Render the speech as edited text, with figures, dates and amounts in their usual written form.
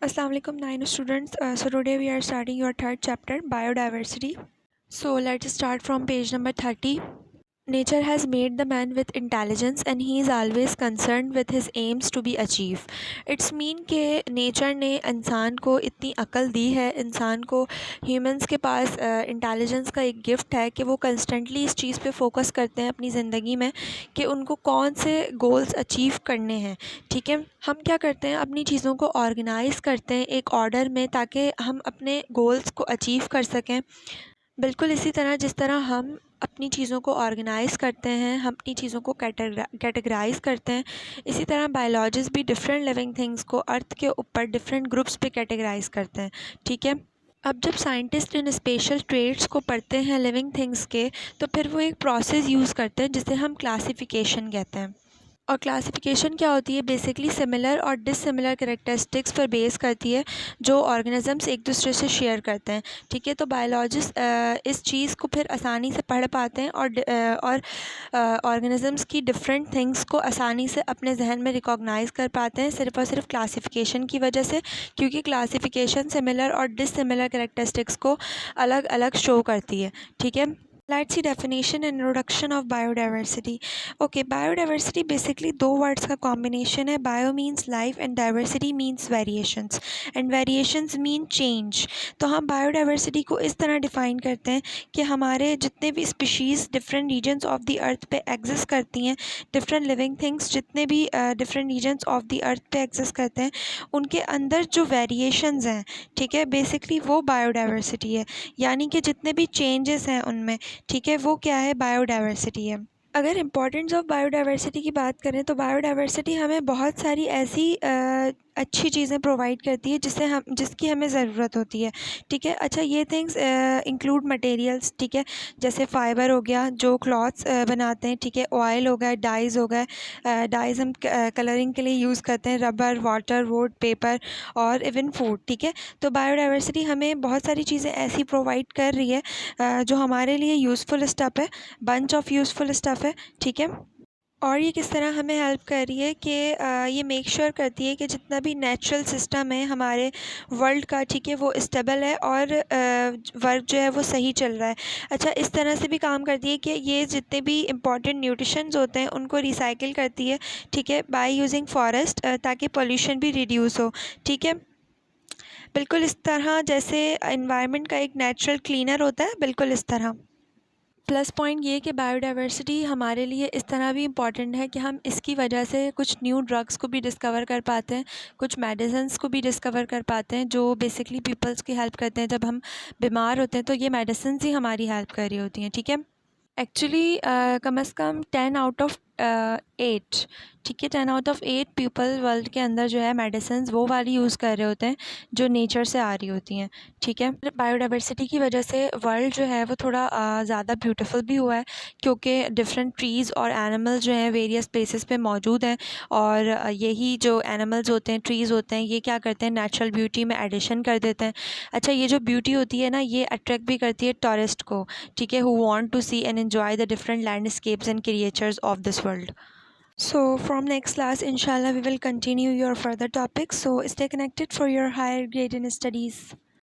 Assalamu alaikum, 9 students. So today we are starting your third chapter, biodiversity. So let's start from page number 30. Nature has made the man with intelligence and he is always concerned with his aims to be achieved. It's mean कि nature ने इंसान को इतनी अकल दी है, इंसान को humans के पास इंटेलिजेंस का एक गिफ्ट है कि वो कंस्टेंटली इस चीज़ पे फोकस करते हैं अपनी ज़िंदगी में कि उनको कौन से गोल्स अचीव करने हैं। ठीक है, हम क्या करते हैं, अपनी चीज़ों को ऑर्गेनाइज़ करते हैं एक ऑर्डर में ताकि हम अपने गोल्स को अचीव कर सकें। बिल्कुल इसी तरह जिस तरह हम अपनी चीज़ों को ऑर्गेनाइज़ करते हैं, हम अपनी चीज़ों को कैटेगराइज़ करते हैं, इसी तरह बायोलॉजिस्ट भी डिफरेंट लिविंग थिंग्स को अर्थ के ऊपर डिफरेंट ग्रुप्स पे कैटेगराइज़ करते हैं। ठीक है, अब जब साइंटिस्ट इन स्पेशल ट्रेड्स को पढ़ते हैं लिविंग थिंग्स के, तो फिर वो एक प्रोसेस यूज़ करते हैं जिसे हम क्लासिफिकेशन कहते हैं। और क्लासिफिकेशन क्या होती है, बेसिकली सिमिलर और डिससिमिलर कैरेक्टरिस्टिक्स पर बेस करती है जो ऑर्गेनिजम्स एक दूसरे से शेयर करते हैं। ठीक है, तो बायोलॉजिस्ट इस चीज़ को फिर आसानी से पढ़ पाते हैं और ऑर्गेनिजम्स की डिफरेंट थिंग्स को आसानी से अपने जहन में रिकॉग्नाइज़ कर पाते हैं सिर्फ़ और सिर्फ क्लासिफिकेशन की वजह से, क्योंकि क्लासिफिकेशन सिमिलर और डिससिमिलर कैरेक्टरिस्टिक्स को अलग अलग शो करती है। ठीक है, let's see definition and introduction of biodiversity. Okay, biodiversity basically दो words का combination है. Bio means life and diversity means variations and variations mean change. तो हम biodiversity को इस तरह define करते हैं कि हमारे जितने भी species different regions of the earth पे exist करती हैं, different living things जितने भी different regions of the earth पे exist करते हैं, उनके अंदर जो variations हैं, ठीक है, basically वो biodiversity है। यानी कि जितने भी changes हैं उनमें, ठीक है, वो क्या है, बायोडाइवर्सिटी है। अगर इम्पोर्टेंस ऑफ बायोडाइवर्सिटी की बात करें तो बायोडाइवर्सिटी हमें बहुत सारी ऐसी अच्छी चीज़ें प्रोवाइड करती है जिसकी हमें ज़रूरत होती है। ठीक है, अच्छा ये थिंग्स इंक्लूड मटेरियल्स, ठीक है, जैसे फ़ाइबर हो गया जो क्लॉथ्स बनाते हैं, ठीक है, ऑयल हो गया, डाइज़ हो गए, डाइज़ हम कलरिंग के लिए यूज़ करते हैं, रबर, वाटर, वुड, पेपर और इवन फूड। ठीक है, तो बायोडाइवर्सिटी हमें बहुत सारी चीज़ें ऐसी प्रोवाइड कर रही है जो हमारे लिए यूज़फुल स्टफ़ है, बंच ऑफ यूज़फुल स्टफ़ है। ठीक है, और ये किस तरह हमें हेल्प कर रही है कि ये मेक श्योर करती है कि जितना भी नेचुरल सिस्टम है हमारे वर्ल्ड का, ठीक है, वो स्टेबल है और वर्क जो है वो सही चल रहा है। अच्छा, इस तरह से भी काम करती है कि ये जितने भी इम्पॉर्टेंट न्यूट्रिशंस होते हैं उनको रिसाइकिल करती है, ठीक है, बाय यूजिंग फॉरेस्ट, ताकि पोल्यूशन भी रिड्यूस हो। ठीक है, बिल्कुल इस तरह जैसे एनवायरनमेंट का एक नेचुरल क्लीनर होता है, बिल्कुल इस तरह। प्लस पॉइंट ये कि बायोडाइवर्सिटी हमारे लिए इस तरह भी इम्पॉर्टेंट है कि हम इसकी वजह से कुछ न्यू ड्रग्स को भी डिस्कवर कर पाते हैं, कुछ मेडिसिन्स को भी डिस्कवर कर पाते हैं जो बेसिकली पीपल्स की हेल्प करते हैं। जब हम बीमार होते हैं तो ये मेडिसिन्स ही हमारी हेल्प कर रही होती हैं। ठीक है, एक्चुअली कम से कम 10 आउट ऑफ 8, ठीक है, 10 आउट ऑफ 8 पीपल वर्ल्ड के अंदर जो है मेडिसिन वो वाली यूज़ कर रहे होते हैं जो नेचर से आ रही होती हैं। ठीक है, बायोडाइवर्सिटी की वजह से वर्ल्ड जो है वो थोड़ा ज़्यादा ब्यूटीफुल भी हुआ है, क्योंकि डिफरेंट ट्रीज़ और एनिमल्स जो हैं वेरियस प्लेसेस पे मौजूद हैं, और यही जो एनिमल्स होते हैं, ट्रीज़ होते हैं, ये क्या करते हैं, नेचुरल ब्यूटी में एडिशन कर देते हैं। अच्छा, ये जो ब्यूटी होती है ना, ये अट्रैक्ट भी करती है टूरिस्ट को, ठीक है, who want to see and enjoy the different landscapes and creatures of this world. So from next class, inshallah, we will continue your further topics. So stay connected for your higher grade in studies.